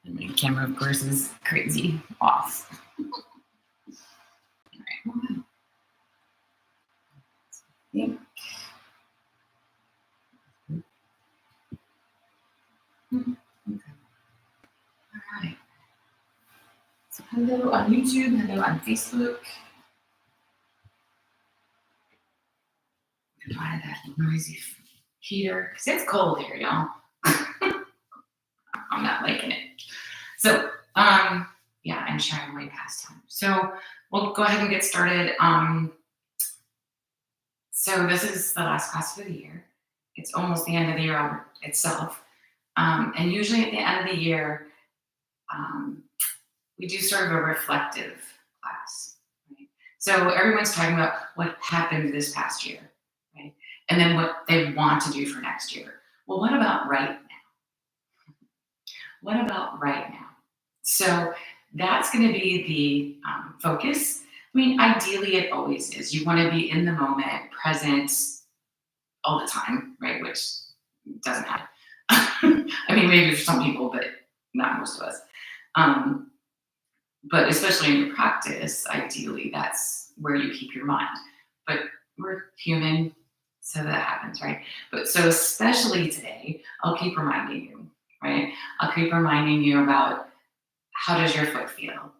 And my camera, of course, is crazy off. All right. Yep. Okay. All right. So hello on YouTube, hello on Facebook. Why that noisy heater? Because it's cold here, y'all. I'm not liking it. So, yeah, I'm sharing way past time. So we'll go ahead and get started. So this is the last class for the year. It's almost the end of the year itself. And usually at the end of the year, we do sort of a reflective class. Right? So everyone's talking about what happened this past year, right? And then what they want to do for next year. Well, what about right now? What about right now? So that's going to be the focus. I mean, ideally, it always is. You want to be in the moment, present all the time, right? Which doesn't happen. I mean, maybe for some people, but not most of us. But especially in your practice, ideally, that's where you keep your mind. But we're human, so that happens, right? But so especially today, I'll keep reminding you, right? I'll keep reminding you about how does your foot feel?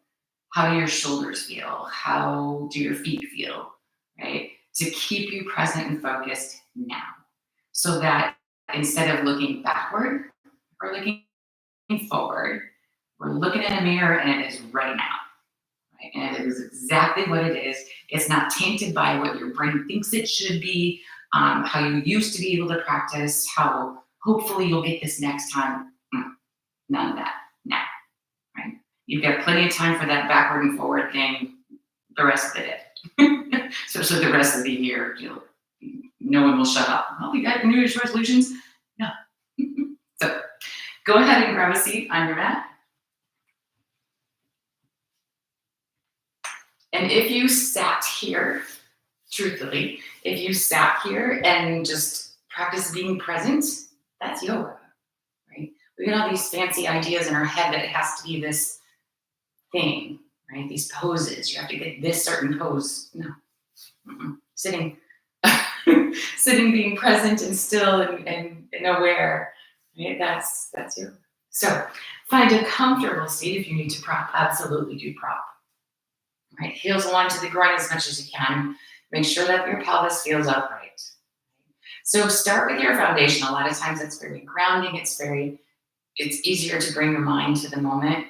How do your shoulders feel? How do your feet feel, right? To keep you present and focused now. So that instead of looking backward, we're looking forward. We're looking in a mirror and it is right now. Right? And it is exactly what it is. It's not tainted by what your brain thinks it should be, how you used to be able to practice, how hopefully you'll get this next time. None of that now. Right? You've got plenty of time for that backward and forward thing the rest of the day. Especially the rest of the year. No one will shut up. Oh, you got New Year's resolutions? No. So go ahead and grab a seat on your mat. And if you sat here, truthfully, if you sat here and just practice being present, that's yoga, right? We get all these fancy ideas in our head that it has to be this thing, right? These poses. You have to get this certain pose. No. Sitting, sitting, being present and still and aware. Right? That's you. So find a comfortable seat. If you need to prop, absolutely do prop. Right, heels along to the groin as much as you can. Make sure that your pelvis feels upright. So start with your foundation. A lot of times it's very grounding. It's easier to bring your mind to the moment.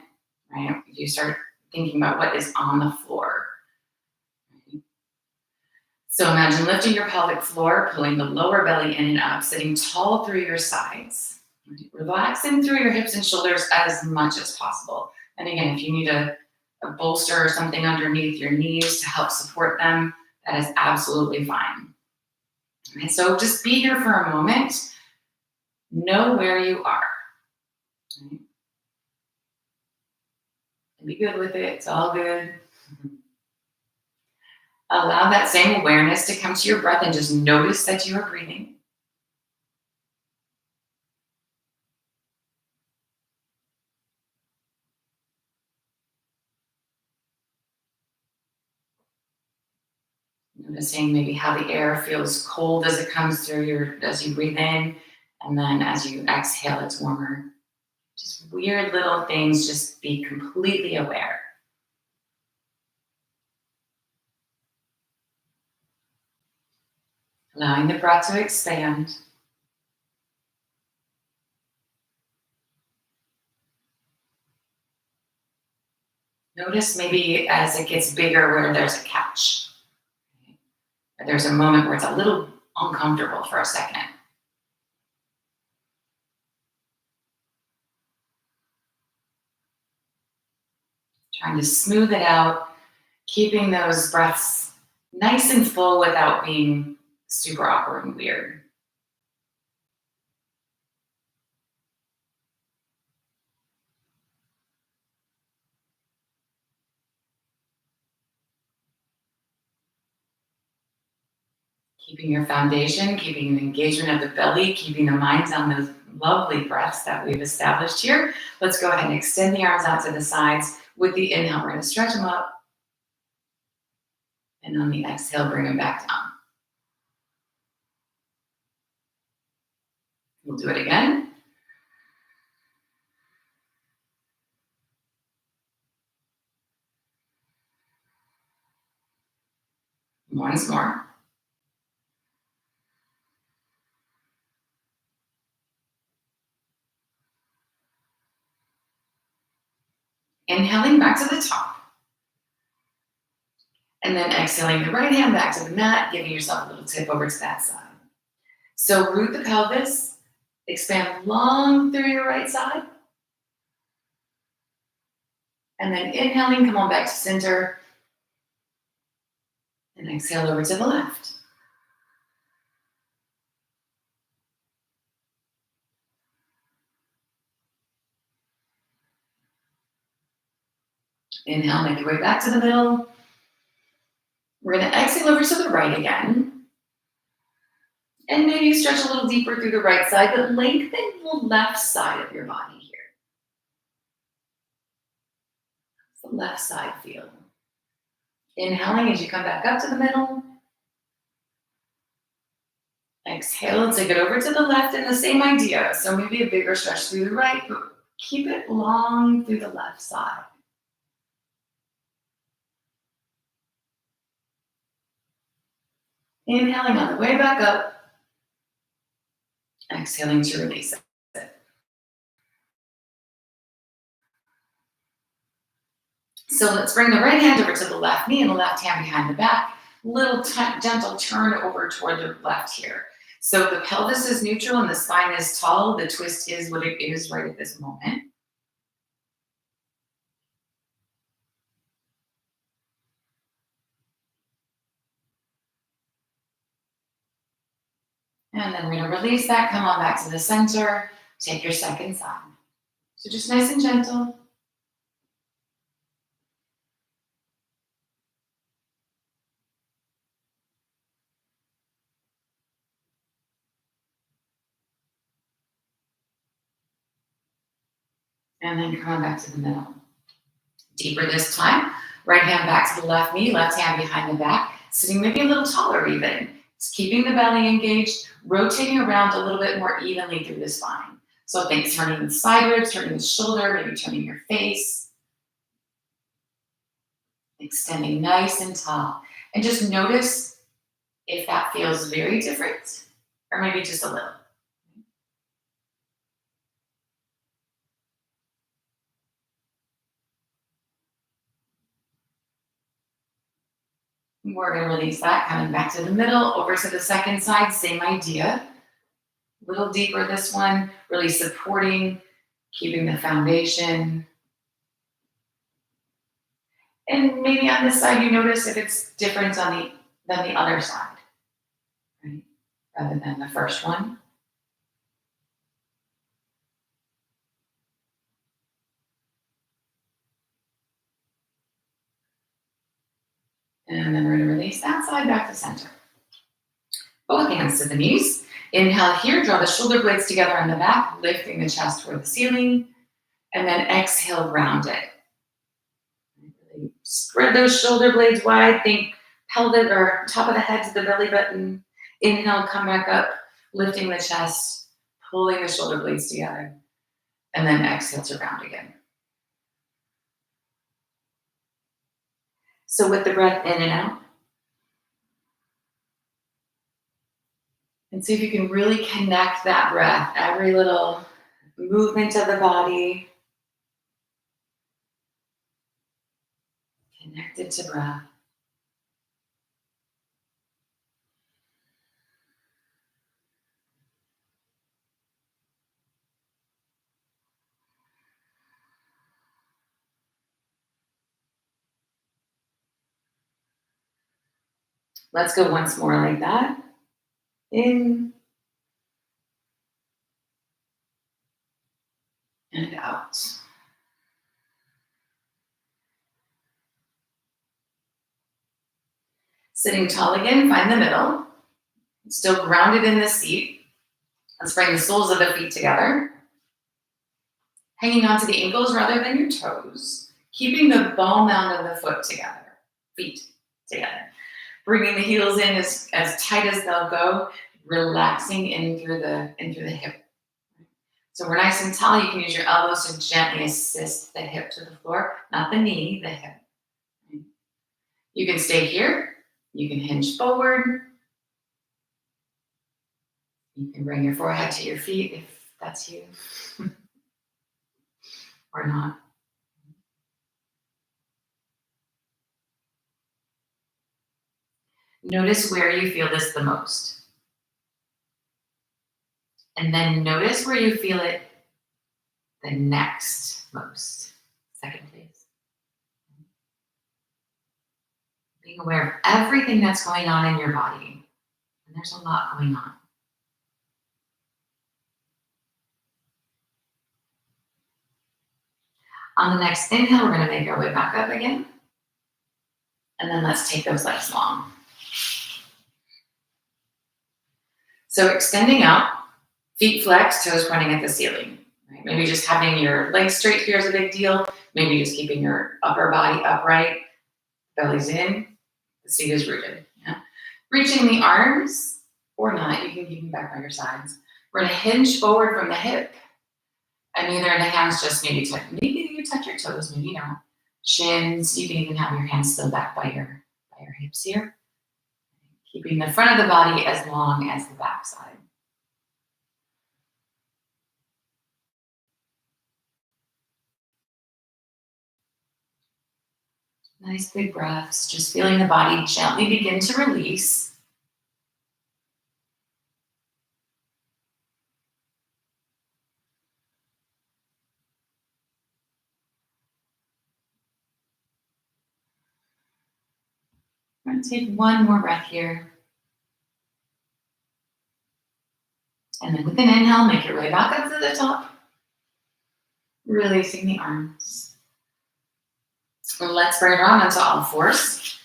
Right, if you start thinking about what is on the floor. So imagine lifting your pelvic floor, pulling the lower belly in and up, sitting tall through your sides. Relaxing through your hips and shoulders as much as possible. And again, if you need a bolster or something underneath your knees to help support them, that is absolutely fine. Okay, so just be here for a moment. Know where you are. Okay. Be good with it. It's all good. Allow that same awareness to come to your breath and just notice that you are breathing. Noticing maybe how the air feels cold as it comes through as you breathe in, and then as you exhale, it's warmer. Just weird little things, just be completely aware. Allowing the breath to expand. Notice maybe as it gets bigger where there's a catch. There's a moment where it's a little uncomfortable for a second. Trying to smooth it out, keeping those breaths nice and full without being super awkward and weird. Keeping your foundation, keeping the engagement of the belly, keeping the minds on those lovely breaths that we've established here. Let's go ahead and extend the arms out to the sides. With the inhale, we're going to stretch them up. And on the exhale, bring them back down. We'll do it again. Once more. Inhaling back to the top. And then exhaling the right hand back to the mat, giving yourself a little tip over to that side. So root the pelvis, expand long through your right side. And then inhaling, come on back to center. And exhale over to the left. Inhale, make your way back to the middle. We're going to exhale over to the right again. And maybe you stretch a little deeper through the right side, but lengthen the left side of your body here. How's the left side feel? Inhaling as you come back up to the middle. Exhale, take it over to the left, and the same idea. So maybe a bigger stretch through the right, but keep it long through the left side. Inhaling on the way back up. Exhaling to release it. So let's bring the right hand over to the left knee and the left hand behind the back. Little gentle turn over toward the left here. So the pelvis is neutral and the spine is tall. The twist is what it is right at this moment. And then we're going to release that. Come on back to the center. Take your second side. So just nice and gentle. And then come on back to the middle. Deeper this time. Right hand back to the left knee, left hand behind the back. Sitting maybe a little taller even. Just keeping the belly engaged, rotating around a little bit more evenly through the spine. So think turning the side ribs, turning the shoulder, maybe turning your face. Extending nice and tall. And just notice if that feels very different or maybe just a little. We're going to release that, coming back to the middle, over to the second side, same idea. A little deeper this one, really supporting, keeping the foundation. And maybe on this side, you notice if it's different than the other side, right? Rather than the first one. And then we're going to release that side back to center. Both hands to the knees. Inhale here, draw the shoulder blades together on the back, lifting the chest toward the ceiling. And then exhale, round it. Really spread those shoulder blades wide. Think pelvic or top of the head to the belly button. Inhale, come back up, lifting the chest, pulling the shoulder blades together. And then exhale to round again. So with the breath in and out. And see if you can really connect that breath, every little movement of the body. Connected to breath. Let's go once more like that. In and out. Sitting tall again, find the middle. Still grounded in the seat. Let's bring the soles of the feet together, hanging onto the ankles rather than your toes, keeping the ball mound of the feet together. Bringing the heels in as tight as they'll go, relaxing in through the hip. So we're nice and tall. You can use your elbows to gently assist the hip to the floor, not the knee, the hip. You can stay here. You can hinge forward. You can bring your forehead to your feet if that's you, or not. Notice where you feel this the most. And then notice where you feel it the next most. Second place. Being aware of everything that's going on in your body. And there's a lot going on. On the next inhale, we're going to make our way back up again. And then let's take those legs long. So extending out, feet flexed, toes pointing at the ceiling. Right? Maybe just having your legs straight here is a big deal. Maybe just keeping your upper body upright, belly's in, the seat is rooted. Yeah? Reaching the arms, or not, you can keep them back by your sides. We're going to hinge forward from the hip. And either the hands just maybe you touch your toes, maybe not. Shins, you can even have your hands still back by your hips here. Keeping the front of the body as long as the back side. Nice big breaths, just feeling the body gently begin to release. We're going to take one more breath here. And then with an inhale, make your way back up to the top. Releasing the arms. Let's bring it on onto all fours.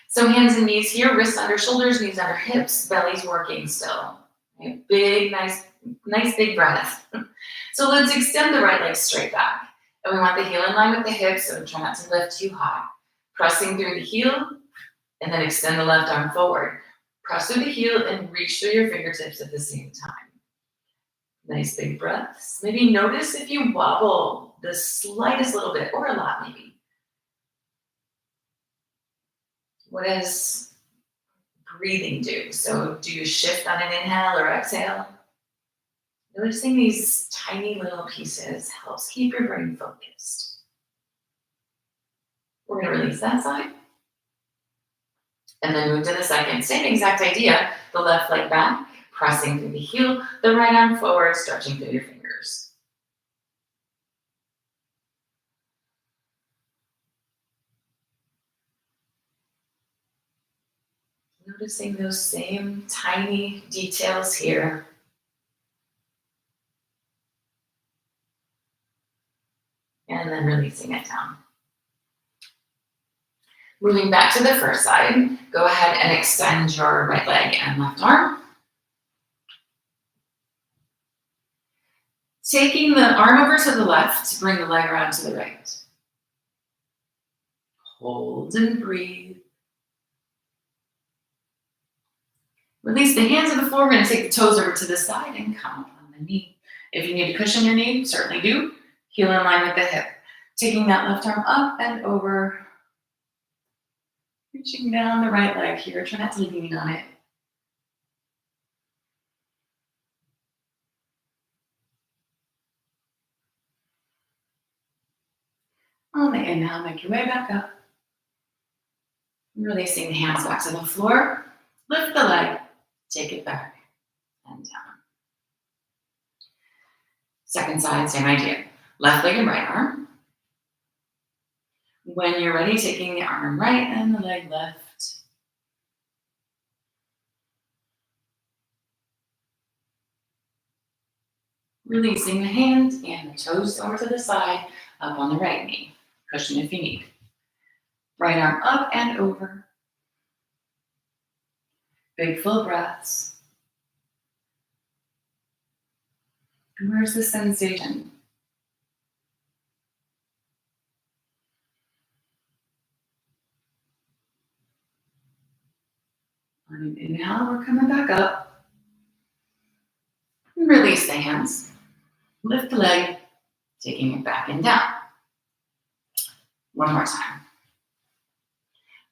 So hands and knees here, wrists under shoulders, knees under hips, belly's working still. Okay, big, nice big breath. So let's extend the right leg straight back. And we want the heel in line with the hips, so try not to lift too high. Pressing through the heel, and then extend the left arm forward. Press through the heel and reach through your fingertips at the same time. Nice big breaths. Maybe notice if you wobble the slightest little bit, or a lot maybe. What does breathing do? So do you shift on an inhale or exhale? Noticing these tiny little pieces helps keep your brain focused. We're going to release that side. And then move to the second. Same exact idea. The left leg back, pressing through the heel, the right arm forward, stretching through your fingers. Noticing those same tiny details here. And then releasing it down. Moving back to the first side, go ahead and extend your right leg and left arm. Taking the arm over to the left, bring the leg around to the right. Hold and breathe. Release the hands to the floor. We're going to take the toes over to the side and come up on the knee. If you need to cushion your knee, certainly do. Heel in line with the hip. Taking that left arm up and over. Reaching down the right leg here. Try not to lean on it. On the inhale, make your way back up. Releasing the hands back to the floor. Lift the leg. Take it back and down. Second side, same idea. Left leg and right arm. When you're ready, taking the arm right and the leg left. Releasing the hands and the toes over to the side, up on the right knee. Cushion if you need. Right arm up and over. Big full breaths. And where's the sensation? On an inhale, we're coming back up. Release the hands. Lift the leg, taking it back and down. One more time.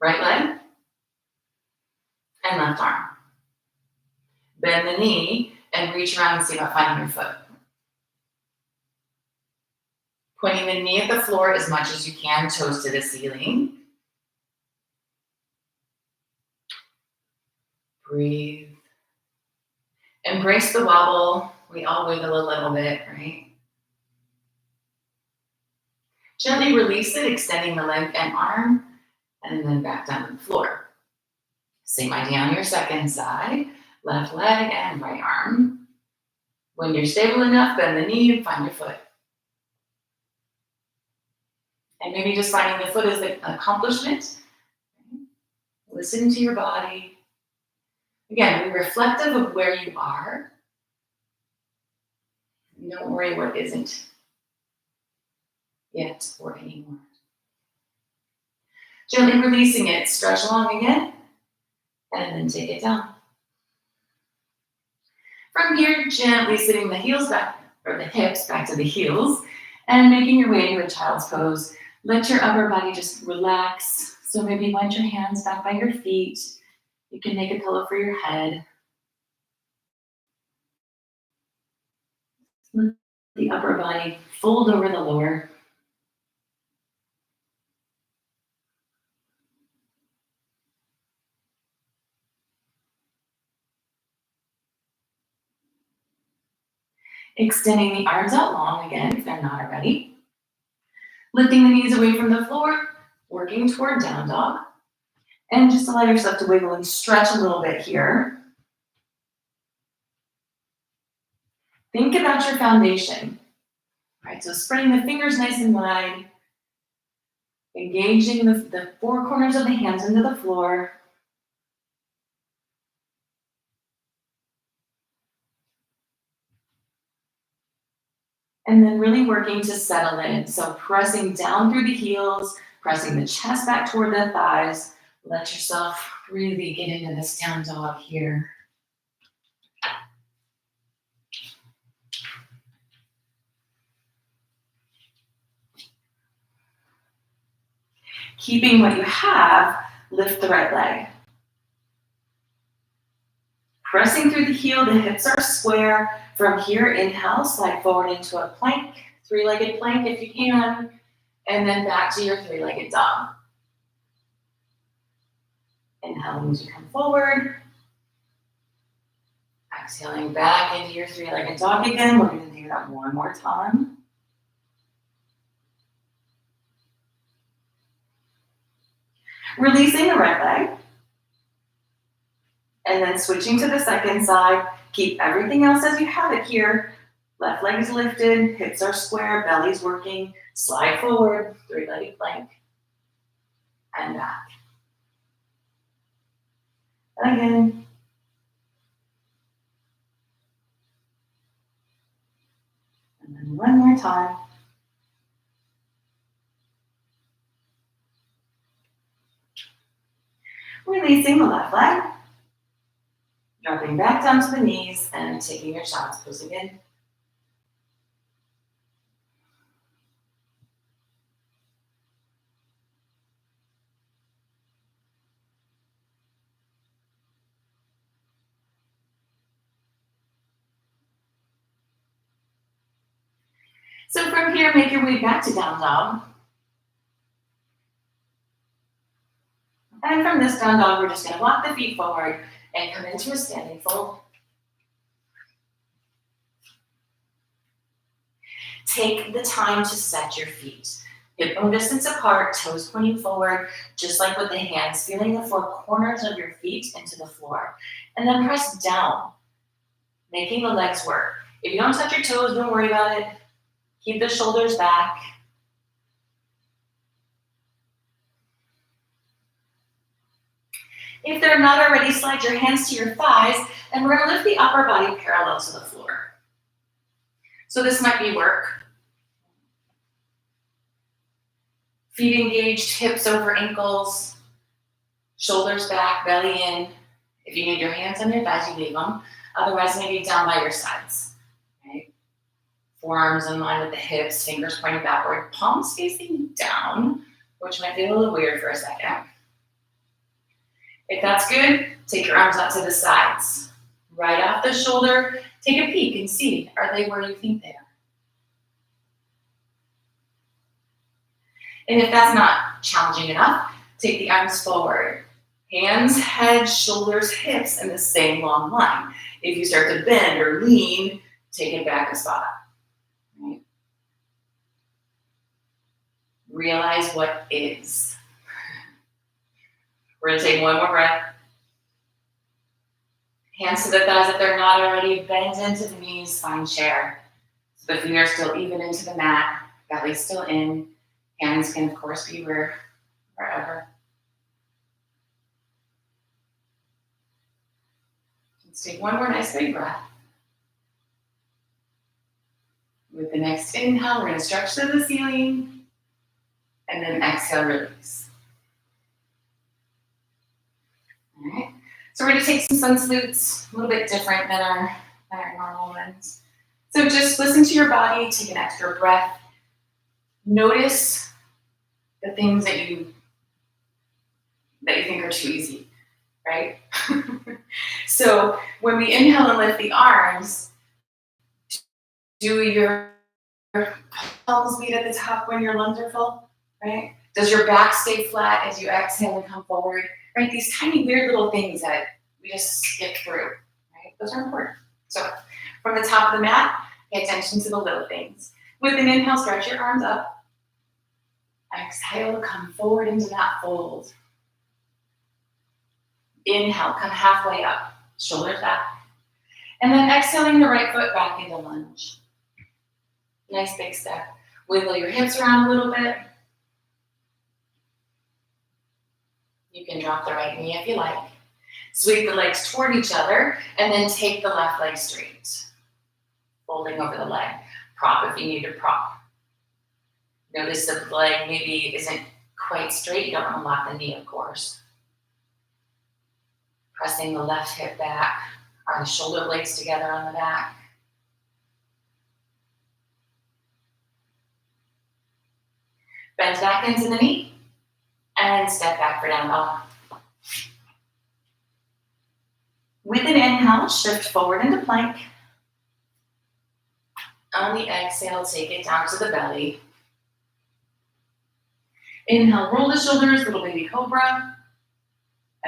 Right leg and left arm. Bend the knee and reach around and see about finding your foot. Pointing the knee at the floor as much as you can, toes to the ceiling. Breathe. Embrace the wobble. We all wiggle a little bit, right? Gently release it, extending the leg and arm, and then back down to the floor. Same idea on your second side. Left leg and right arm. When you're stable enough, bend the knee and find your foot. And maybe just finding the foot is an accomplishment. Listen to your body. Again, be reflective of where you are. Don't worry what isn't yet or anymore. Gently releasing it, stretch along again, and then take it down. From here, gently sitting the heels back, or the hips back to the heels, and making your way into a child's pose. Let your upper body just relax. So maybe wind your hands back by your feet. You can make a pillow for your head. Let the upper body fold over the lower. Extending the arms out long again if they're not already. Lifting the knees away from the floor, working toward down dog. And just allow yourself to wiggle and stretch a little bit here. Think about your foundation. All right, so spreading the fingers nice and wide. Engaging the four corners of the hands into the floor. And then really working to settle in. So pressing down through the heels, pressing the chest back toward the thighs. Let yourself really get into this down dog here. Keeping what you have, lift the right leg. Pressing through the heel, the hips are square. From here, inhale, slide forward into a plank, three-legged plank if you can, and then back to your three-legged dog. Inhaling as you come forward. Exhaling back into your three-legged dog again. We're going to do that one more time. Releasing the right leg. And then switching to the second side. Keep everything else as you have it here. Left leg is lifted, hips are square, belly's working. Slide forward, three-legged plank. And back. And again. And then one more time. Releasing the left leg. Dropping back down to the knees and taking your child's pose again. So from here, make your way back to down dog. And from this down dog, we're just going to walk the feet forward and come into a standing fold. Take the time to set your feet. Hip bone distance apart, toes pointing forward, just like with the hands, feeling the four corners of your feet into the floor. And then press down, making the legs work. If you don't touch your toes, don't worry about it. Keep the shoulders back. If they're not already, slide your hands to your thighs, and we're gonna lift the upper body parallel to the floor. So this might be work. Feet engaged, hips over ankles, shoulders back, belly in. If you need your hands on your thighs, you leave them. Otherwise, maybe down by your sides. Okay? Forearms in line with the hips, fingers pointing backward, palms facing down, which might feel a little weird for a second. If that's good, take your arms out to the sides. Right off the shoulder, take a peek and see, are they where you think they are? And if that's not challenging enough, take the arms forward. Hands, head, shoulders, hips in the same long line. If you start to bend or lean, take it back a spot. Right? Realize what is. We're gonna take one more breath. Hands to the thighs if they're not already. Bend into the knees, find chair. So the feet are still even into the mat, belly still in. Hands can, of course, be wherever. Let's take one more nice big breath. With the next inhale, we're going to stretch to the ceiling. And then exhale, release. All right. So we're going to take some sun salutes, a little bit different than our normal ones. So just listen to your body, take an extra breath. Notice the things that you think are too easy, right? So when we inhale and lift the arms, do your palms meet at the top when your lungs are full, right? Does your back stay flat as you exhale and come forward, right? These tiny weird little things that we just skip through, right? Those are important. So from the top of the mat, pay attention to the little things. With an inhale, stretch your arms up. Exhale, come forward into that fold. Inhale, come halfway up, shoulders back. And then exhaling the right foot back into lunge. Nice big step. Wiggle your hips around a little bit. You can drop the right knee if you like. Sweep the legs toward each other, and then take the left leg straight. Folding over the leg. Prop if you need to prop. Notice the leg maybe isn't quite straight. You don't want to lock the knee, of course. Pressing the left hip back. Are the shoulder blades together on the back? Bend back into the knee. And step back for down dog. With an inhale, shift forward into plank. On the exhale, take it down to the belly. Inhale, roll the shoulders, little baby cobra.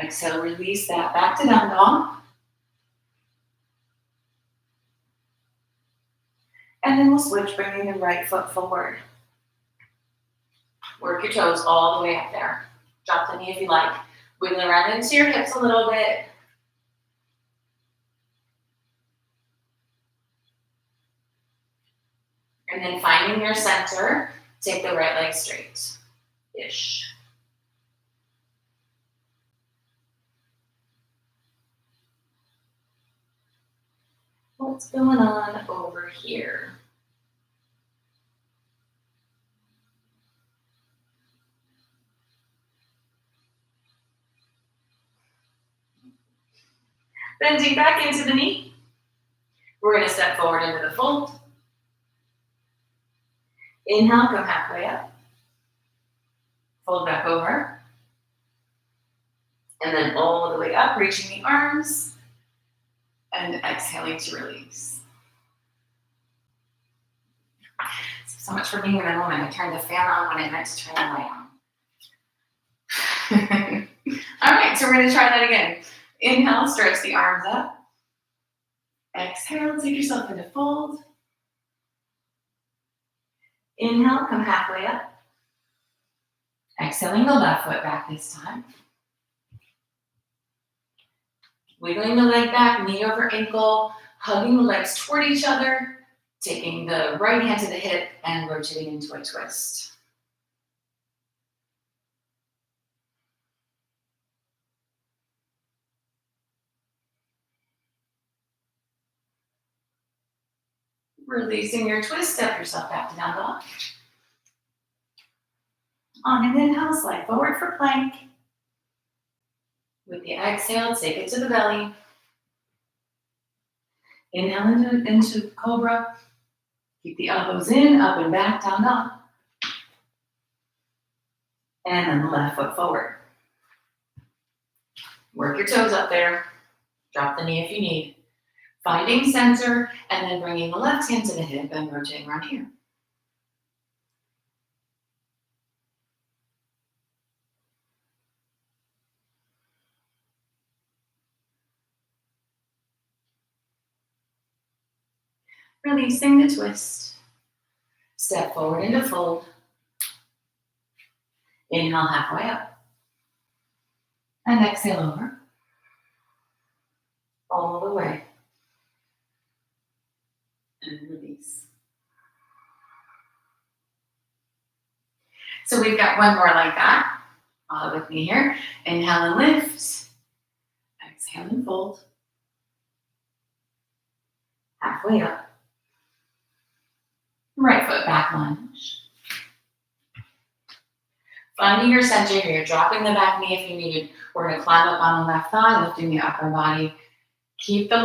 Exhale, release that back to down dog. And then we'll switch, bringing the right foot forward. Work your toes all the way up there. Drop the knee if you like. Wiggle around into your hips a little bit. And then finding your center, take the right leg straight-ish. What's going on over here? Bending back into the knee. We're going to step forward into the fold. Inhale, come halfway up. Fold back over. And then all the way up, reaching the arms. And exhaling to release. So much for being in the moment. I turned the fan on when I meant to turn the light on. All right, so we're going to try that again. Inhale, stretch the arms up. Exhale, take yourself into fold. Inhale, come halfway up. Exhaling the left foot back this time. Wiggling the leg back, knee over ankle, hugging the legs toward each other, taking the right hand to the hip and rotating into a twist. Releasing your twist, step yourself back to down dog. On an inhale, slide forward for plank. With the exhale, take it to the belly. Inhale into cobra. Keep the elbows in, up and back, down dog. And then the left foot forward. Work your toes up there. Drop the knee if you need. Finding center, and then bringing the left hand to the hip and rotating around here. Releasing the twist. Step forward into fold. Inhale halfway up. And exhale over. All the way. And release. So we've got one more like that. Follow with me here. Inhale and lift. Exhale and fold. Halfway up. Right foot back lunge. Finding your center here, dropping the back knee if you need. We're going to climb up on the left thigh, lifting the upper body. Keep the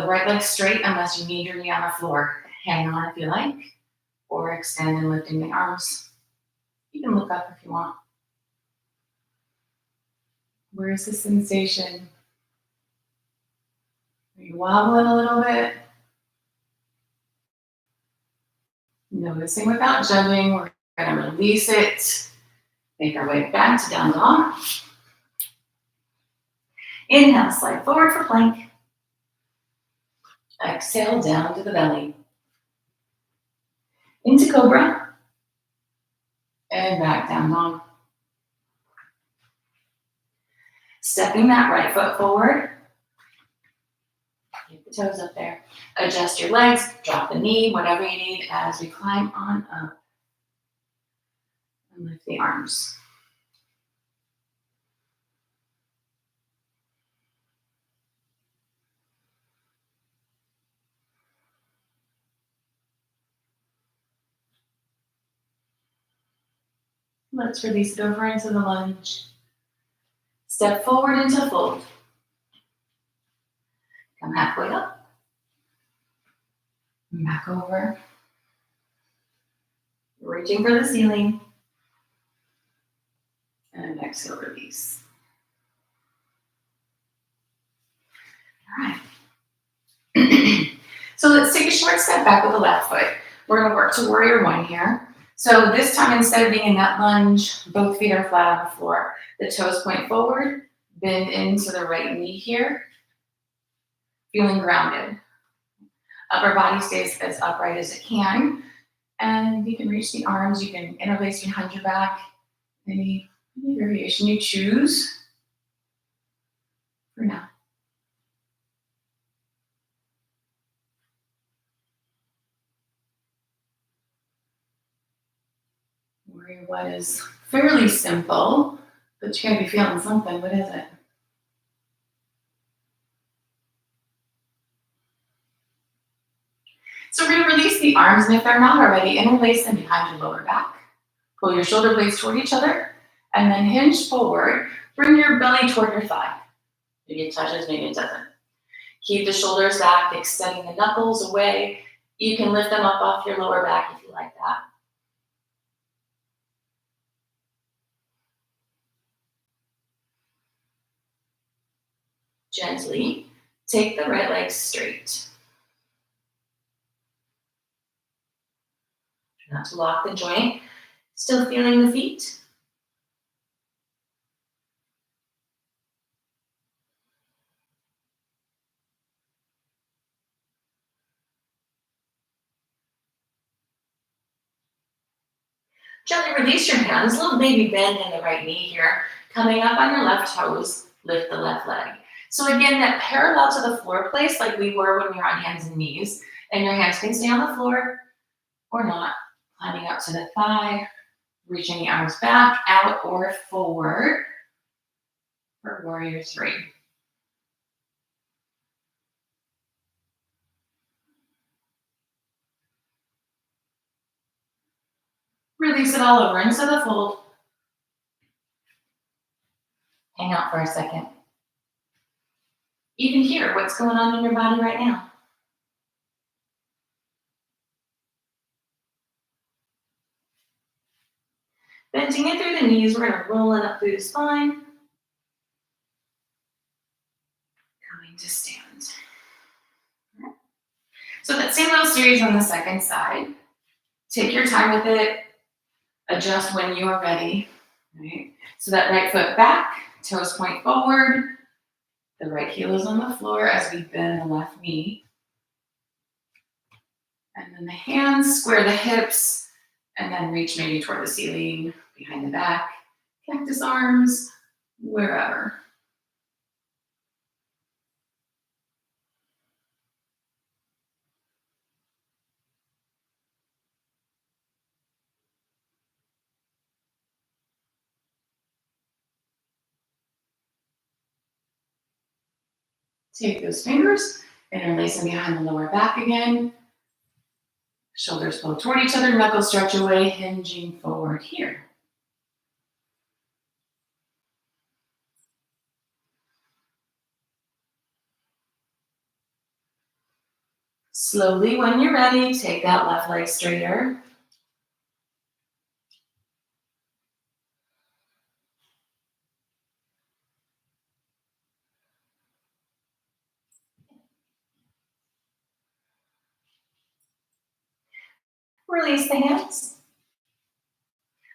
right leg straight unless you need your knee on the floor. Hang on if you like, or extend and lifting the arms. You can look up if you want. Where's the sensation? Are you wobbling a little bit? Noticing without judging, we're going to release it. Make our way back to down dog. Inhale, slide forward for plank. Exhale down to the belly. Into cobra. And back down dog. Stepping that right foot forward. Keep the toes up there. Adjust your legs, drop the knee, whatever you need as we climb on up. And lift the arms. Let's release it over into the lunge. Step forward into fold. Come halfway up. Back over. Reaching for the ceiling. And exhale, release. All right. So let's take a short step back with the left foot. We're going to work to warrior one here. So this time, instead of being in that lunge, both feet are flat on the floor. The toes point forward, bend into the right knee here. Feeling grounded. Upper body stays as upright as it can. And you can reach the arms. You can interlace behind your back. Any variation you choose for now. Warrior one is fairly simple, but you gotta be feeling something. What is it? So we're gonna release the arms, and if they're not already, interlace them behind your lower back. Pull your shoulder blades toward each other, and then hinge forward. Bring your belly toward your thigh. Maybe it touches, maybe it doesn't. Keep the shoulders back, extending the knuckles away. You can lift them up off your lower back if you like that. Gently take the right leg straight. Try not to lock the joint. Still feeling the feet. Gently release your hands, little baby bend in the right knee here. Coming up on your left toes, lift the left leg. So again, that parallel to the floor place like we were when we were on hands and knees. And your hands can stay on the floor or not. Climbing up to the thigh, reaching the arms back, out, or forward for warrior three. Release it all over into the fold. Hang out for a second. You can hear what's going on in your body right now. Bending it through the knees, we're gonna roll it up through the spine. Coming to stand. So that same little series on the second side. Take your time with it. Adjust when you are ready. Right? So that right foot back, toes point forward. The right heel is on the floor as we bend the left knee. And then the hands square the hips and then reach maybe toward the ceiling, behind the back, cactus arms, wherever. Take those fingers, interlace them behind the lower back again. Shoulders pull toward each other, knuckles stretch away, hinging forward here. Slowly, when you're ready, take that left leg straighter. Release the hands.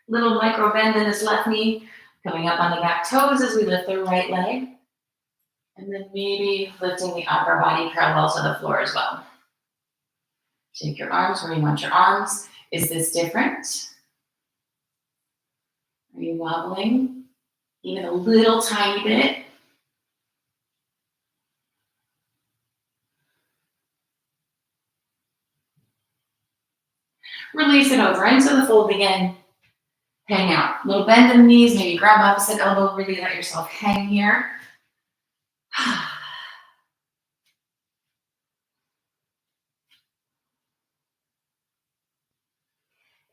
Little micro bend in his left knee, coming up on the back toes as we lift the right leg. And then maybe lifting the upper body parallel to the floor as well. Take your arms where you want your arms. Is this different? Are you wobbling? Even a little tiny bit? Release it over into the fold again. Hang out. Little bend in the knees, maybe grab opposite elbow, really let yourself hang here.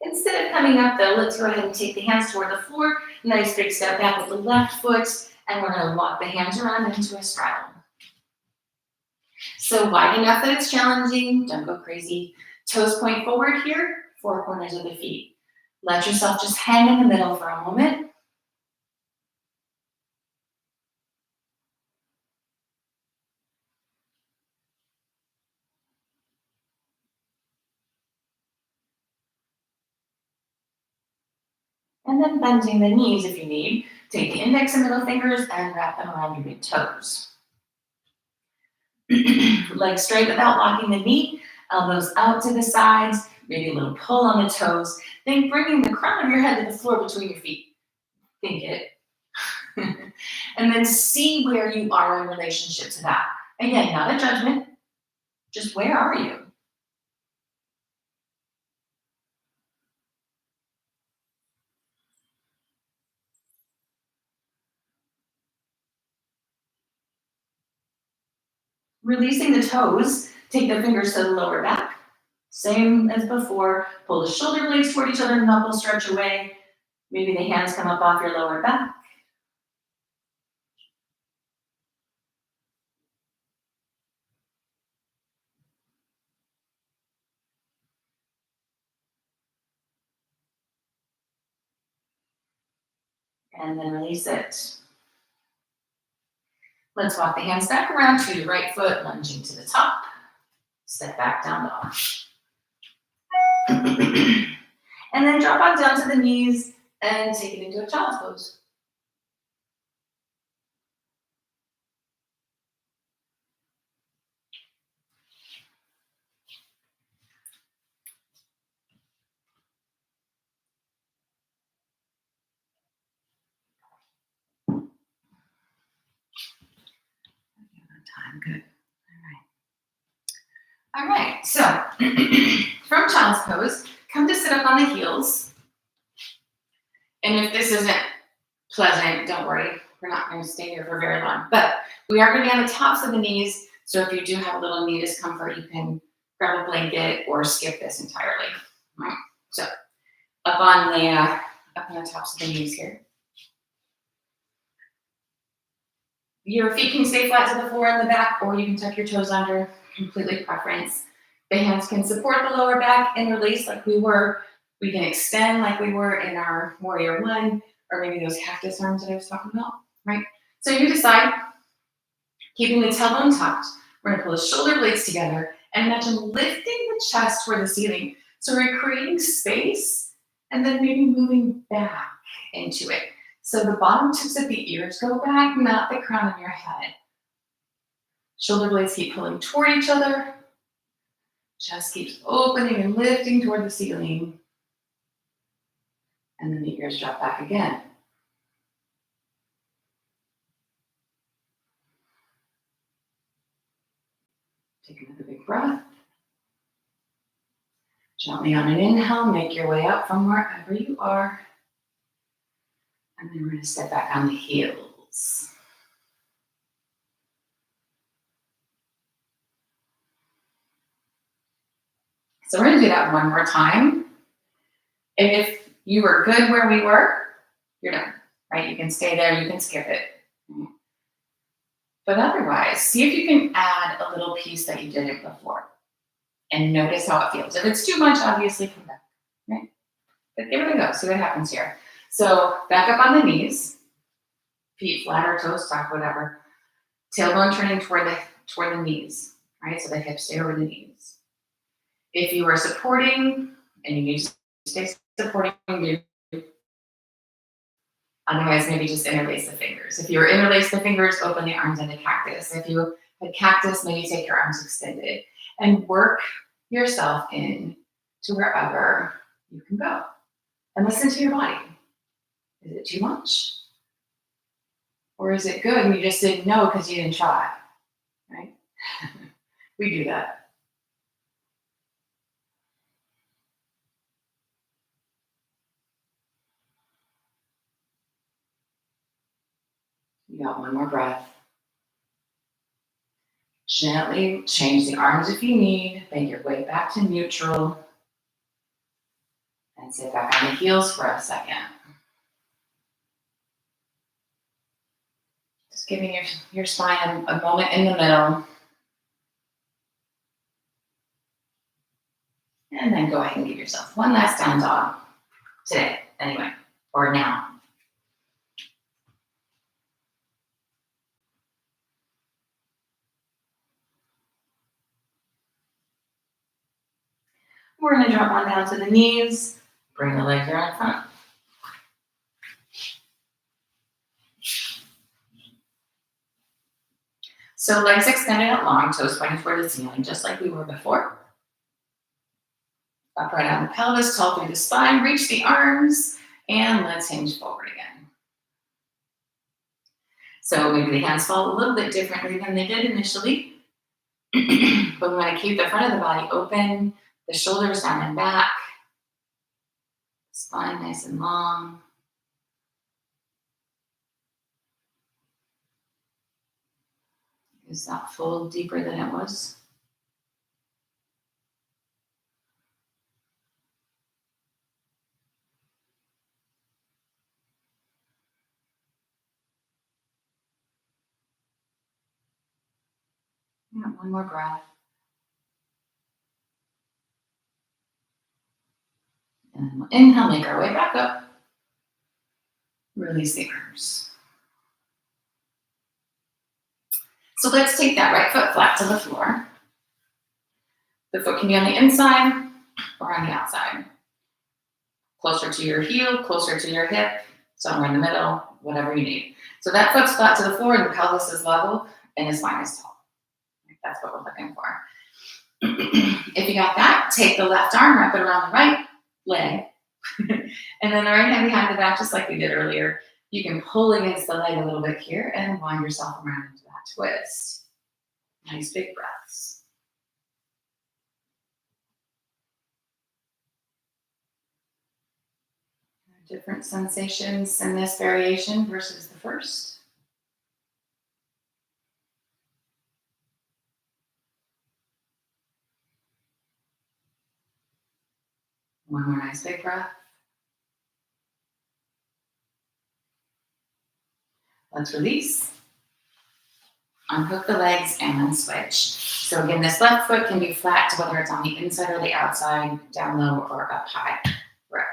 Instead of coming up though, let's go ahead and take the hands toward the floor. Nice big step back with the left foot, and we're gonna walk the hands around into a straddle. So wide enough that it's challenging, don't go crazy. Toes point forward here, four corners of the feet. Let yourself just hang in the middle for a moment. And then bending the knees if you need. Take the index and middle fingers and wrap them around your big toes. Legs straight without locking the knee, elbows out to the sides, maybe a little pull on the toes. Think bringing the crown of your head to the floor between your feet. Think it. And then see where you are in relationship to that. Again, not a judgment, just where are you? Releasing the toes, take the fingers to the lower back. Same as before, pull the shoulder blades toward each other, knuckles stretch away. Maybe the hands come up off your lower back. And then release it. Let's walk the hands back around to the right foot, lunging to the top. Step back down dog. And then drop on down to the knees and take it into a child's pose. Time, good. All right, so from child's pose, come to sit up on the heels. And if this isn't pleasant, don't worry. We're not going to stay here for very long. But we are going to be on the tops of the knees. So if you do have a little knee discomfort, you can grab a blanket or skip this entirely. All right. So up on the tops of the knees here. Your feet can stay flat to the floor in the back, or you can tuck your toes under, completely preference. The hands can support the lower back and release like we were. We can extend like we were in our warrior one, or maybe those cactus arms that I was talking about, right? So you decide, keeping the tailbone tucked, we're gonna pull the shoulder blades together and imagine lifting the chest toward the ceiling. So we're creating space and then maybe moving back into it. So the bottom tips of the ears go back, not the crown of your head. Shoulder blades keep pulling toward each other. Chest keeps opening and lifting toward the ceiling. And then the ears drop back again. Take another big breath. Gently on an inhale, make your way up from wherever you are. And then we're going to step back on the heels. So we're going to do that one more time. And if you were good where we were, you're done, right? You can stay there, you can skip it. But otherwise, see if you can add a little piece that you didn't before and notice how it feels. If it's too much, obviously come back, right? But give it a go, see what happens here. So back up on the knees, feet flat or toes tucked, whatever. Tailbone turning toward the knees, right? So the hips stay over the knees. If you are supporting and you need to stay supporting, otherwise maybe just interlace the fingers. If you interlace the fingers, open the arms into cactus. If you had cactus, maybe take your arms extended and work yourself in to wherever you can go. And listen to your body. Is it too much? Or is it good and you just didn't know because you didn't try, right? We do that. You got one more breath. Gently change the arms if you need. Make your way back to neutral. And sit back on the heels for a second. Just giving your spine a moment in the middle. And then go ahead and give yourself one last down dog. Today, anyway, or now. We're going to drop on down to the knees. Bring the leg here in front. So legs extended out long, toes pointing toward the ceiling, just like we were before. Upright on the pelvis, tall through the spine. Reach the arms, and let's hinge forward again. So maybe the hands fall a little bit differently than they did initially. But we want to keep the front of the body open, the shoulders down and back, spine nice and long. Is that fold deeper than it was? Yeah, one more breath. And we'll inhale, make our way back up. Release the arms. So let's take that right foot flat to the floor. The foot can be on the inside or on the outside. Closer to your heel, closer to your hip, somewhere in the middle, whatever you need. So that foot's flat to the floor and the pelvis is level and the spine is tall. That's what we're looking for. If you got that, take the left arm, wrap it around the right leg, and then the right hand behind the back, just like we did earlier. You can pull against the leg a little bit here and wind yourself around into that twist. Nice big breaths. Different sensations in this variation versus the first. One more nice big breath. Let's release. Unhook the legs and then switch. So again, this left foot can be flat, whether it's on the inside or the outside, down low or up high. Right.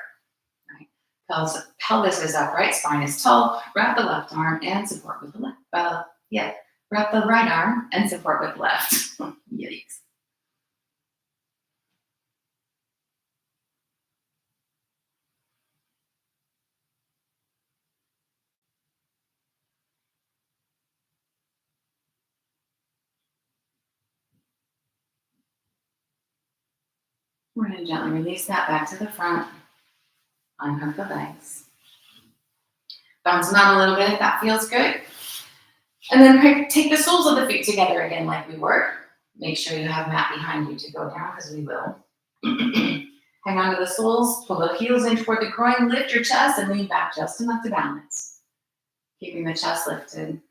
Pelvis is upright, spine is tall. Wrap the left arm and support with the left. Wrap the right arm and support with the left. Yikes. We're going to gently release that back to the front. Unhook the legs. Bounce them out a little bit if that feels good. And then take the soles of the feet together again like we were. Make sure you have mat behind you to go down because we will. Hang on to the soles, pull the heels in toward the groin, lift your chest and lean back just enough to balance. Keeping the chest lifted.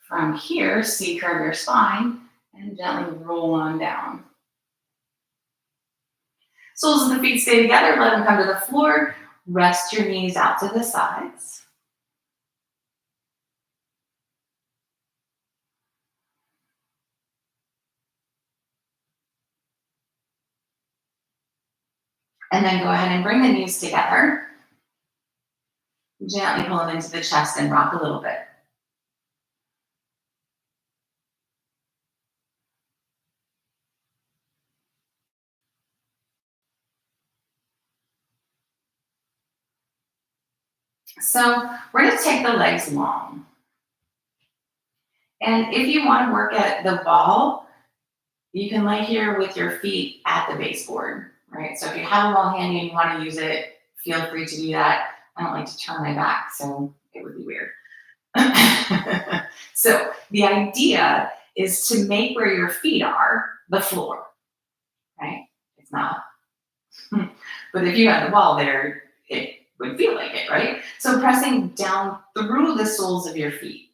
From here, C-curve your spine and gently roll on down. Soles of the feet stay together, let them come to the floor. Rest your knees out to the sides. And then go ahead and bring the knees together. Gently pull them into the chest and rock a little bit. So we're going to take the legs long. And if you want to work at the ball, you can lay here with your feet at the baseboard, right? So if you have a ball handy and you want to use it, feel free to do that. I don't like to turn my back, so it would be weird. So the idea is to make where your feet are the floor, right? It's not. But if you had the ball there, it would feel like it, right? So pressing down through the soles of your feet.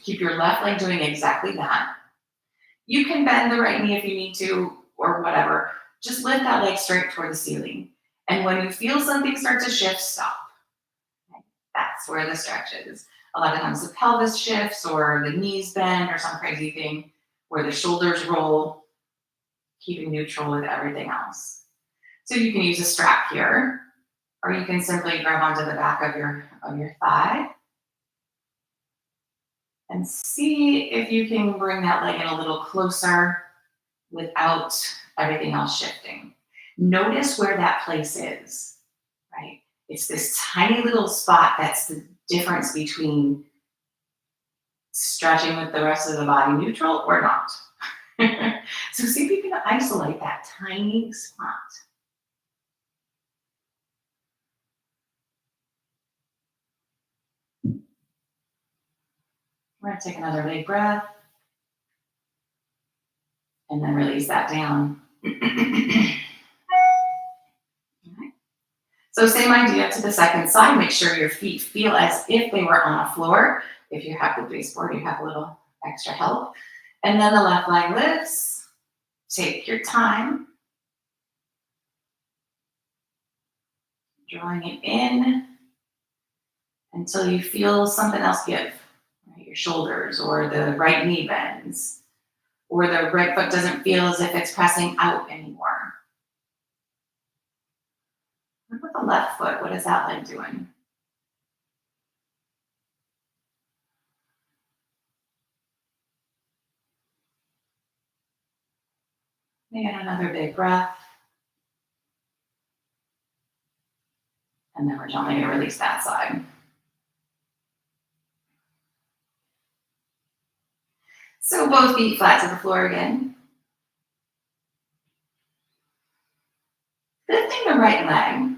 Keep your left leg doing exactly that. You can bend the right knee if you need to, or whatever. Just lift that leg straight toward the ceiling. And when you feel something start to shift, stop. That's where the stretch is. A lot of times the pelvis shifts or the knees bend or some crazy thing where the shoulders roll, keeping neutral with everything else. So you can use a strap here, or you can simply grab onto the back of your thigh and see if you can bring that leg in a little closer without everything else shifting. Notice where that place is, right? It's this tiny little spot that's the difference between stretching with the rest of the body neutral or not. So see if you can isolate that tiny spot. We're going to take another big breath and then release that down. So same idea to the second side. Make sure your feet feel as if they were on a floor. If you have the baseboard, you have a little extra help. And then the left leg lifts. Take your time. Drawing it in until you feel something else give. Right? Your shoulders or the right knee bends. Or the right foot doesn't feel as if it's pressing out anymore. Look at the left foot. What is that leg doing? Maybe another big breath. And then we're gently going to release that side. So both feet flat to the floor again. Lifting the right leg.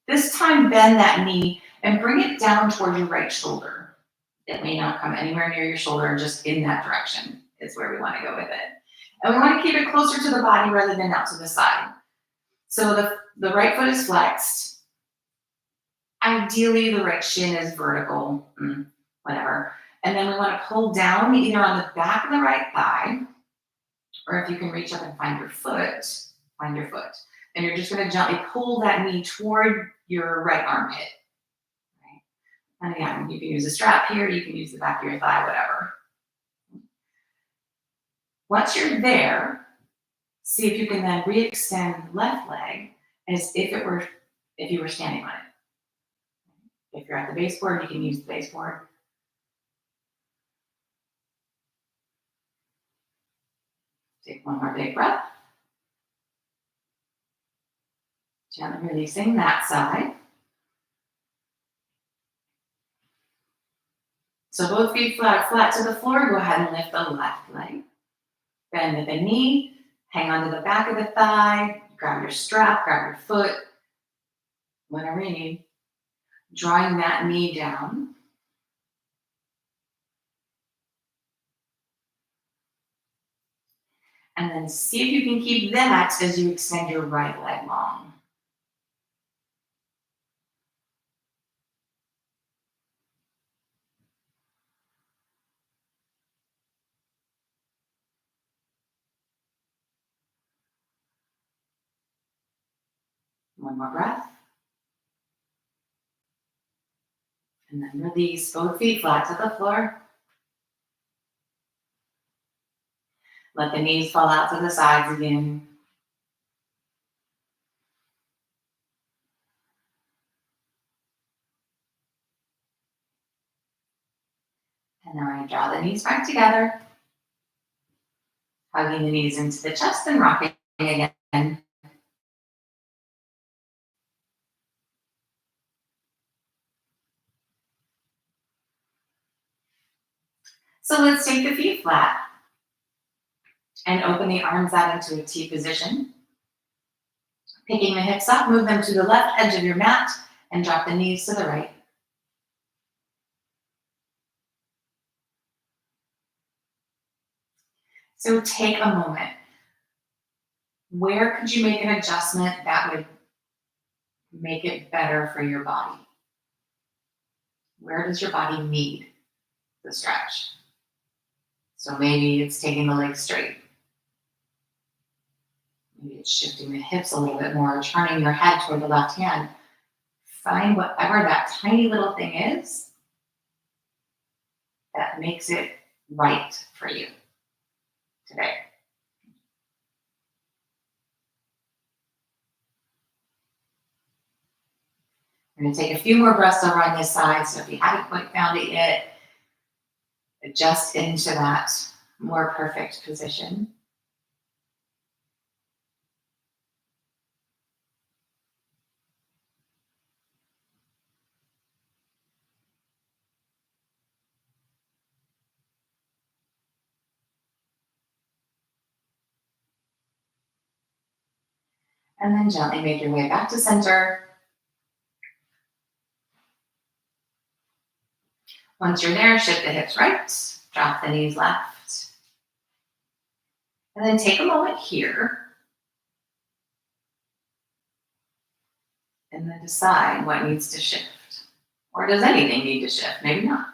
This time bend that knee and bring it down toward your right shoulder. It may not come anywhere near your shoulder, just in that direction is where we want to go with it. And we want to keep it closer to the body rather than out to the side. So the right foot is flexed. Ideally, the right shin is vertical, whatever. And then we want to pull down either on the back of the right thigh, or if you can reach up and find your foot, And you're just going to gently pull that knee toward your right armpit. Right? And again, you can use a strap here, you can use the back of your thigh, whatever. Once you're there, see if you can then re-extend left leg as if you were standing on it. If you're at the baseboard, you can use the baseboard. Take one more big breath. Gently releasing that side. So both feet flat to the floor. Go ahead and lift the left leg. Bend at the knee. Hang onto the back of the thigh. Grab your strap, grab your foot. Whenever you need. Drawing that knee down. And then see if you can keep that as you extend your right leg long. One more breath. And then release both feet flat to the floor. Let the knees fall out to the sides again. And then we're going to draw the knees back together. Hugging the knees into the chest and rocking again. So let's take the feet flat and open the arms out into a T position. Picking the hips up, move them to the left edge of your mat and drop the knees to the right. So take a moment. Where could you make an adjustment that would make it better for your body? Where does your body need the stretch? So maybe it's taking the legs straight. Maybe it's shifting the hips a little bit more, turning your head toward the left hand. Find whatever that tiny little thing is that makes it right for you today. We're going to take a few more breaths over on this side. So if you haven't quite found it yet, adjust into that more perfect position. And then gently make your way back to center. Once you're there, shift the hips right, drop the knees left. And then take a moment here and then decide what needs to shift. Or does anything need to shift? Maybe not.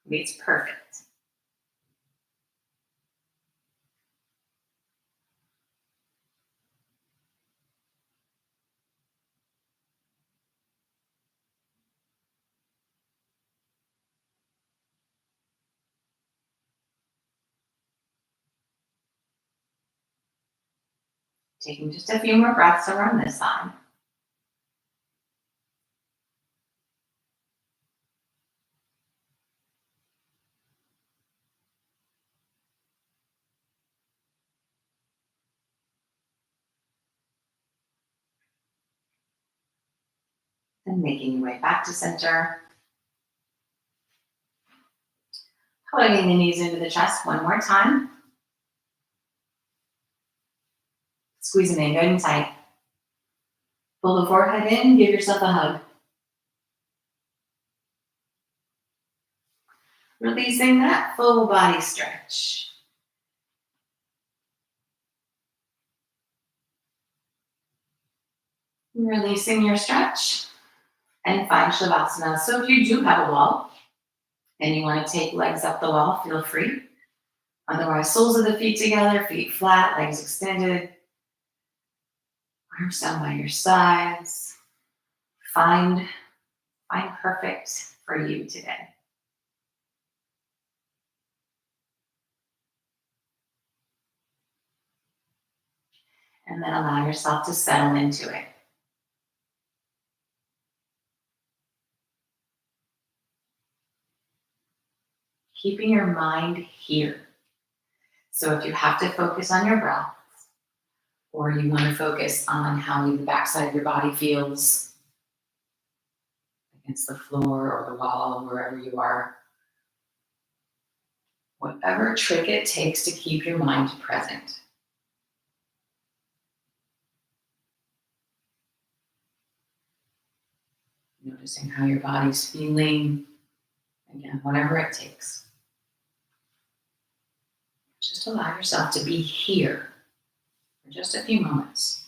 Maybe it's perfect. Taking just a few more breaths over on this side. And making your way back to center. Hugging the knees into the chest one more time. Squeeze them in good and tight. Pull the forehead in, give yourself a hug. Releasing that full body stretch. Releasing your stretch. And find Shavasana. So if you do have a wall and you want to take legs up the wall, feel free. Otherwise, soles of the feet together, feet flat, legs extended. Arms down by your sides. Find, find perfect for you today. And then allow yourself to settle into it. Keeping your mind here. So if you have to focus on your breath, or you want to focus on how the backside of your body feels against the floor or the wall, wherever you are, whatever trick it takes to keep your mind present. Noticing how your body's feeling. Again, whatever it takes. Just allow yourself to be here for just a few moments.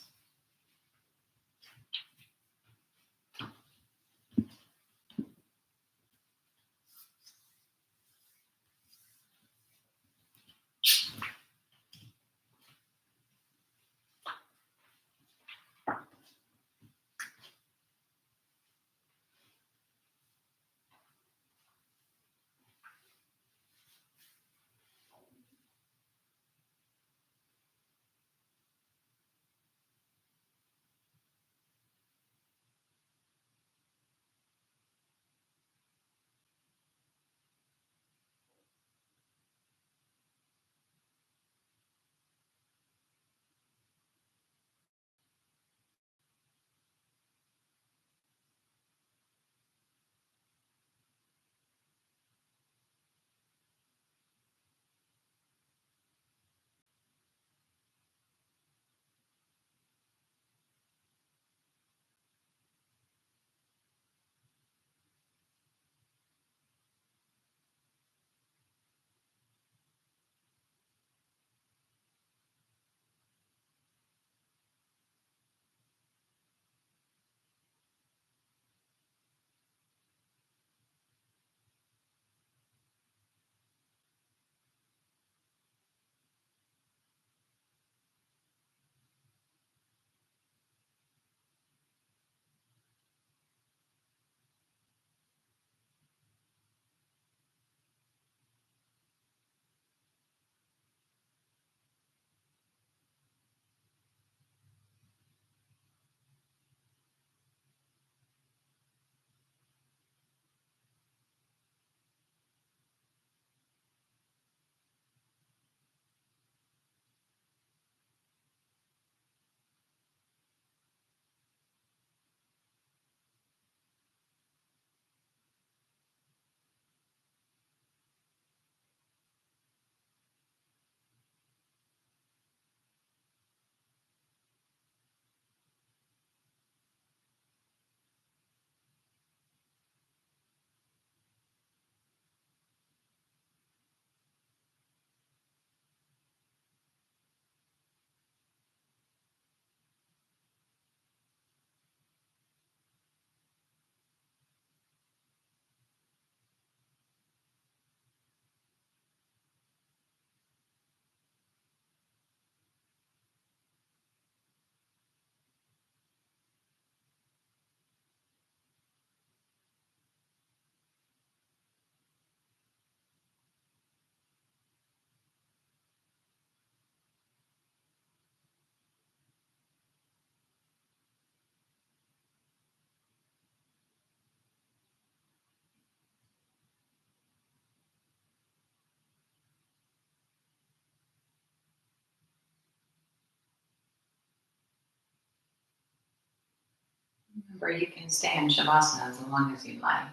Remember, you can stay in Shavasana as long as you like.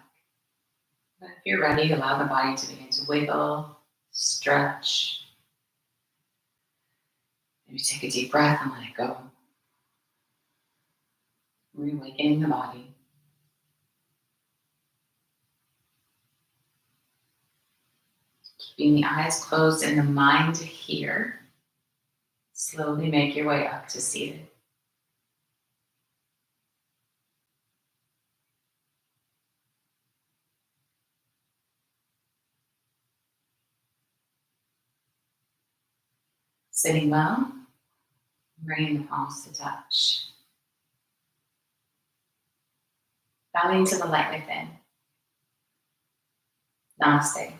But if you're ready, allow the body to begin to wiggle, stretch. Maybe take a deep breath and let it go. Reawakening the body. Keeping the eyes closed and the mind here. Slowly make your way up to seated. Sitting well, bringing the palms to touch. bowing to the light within. Namaste.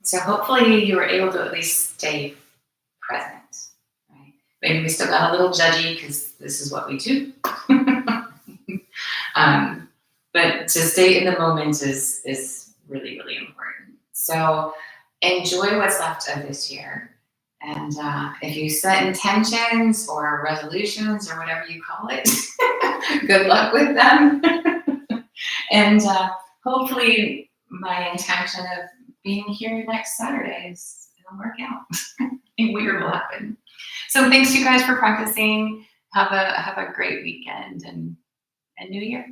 So hopefully you were able to at least stay present, right? Maybe we still got a little judgy because this is what we do. um, but to stay in the moment is really, really important. So enjoy what's left of this year. And if you set intentions or resolutions or whatever you call it, good luck with them. And hopefully my intention of being here next Saturday it'll work out. Nothing weird will happen. So thanks you guys for practicing. Have a great weekend and New Year.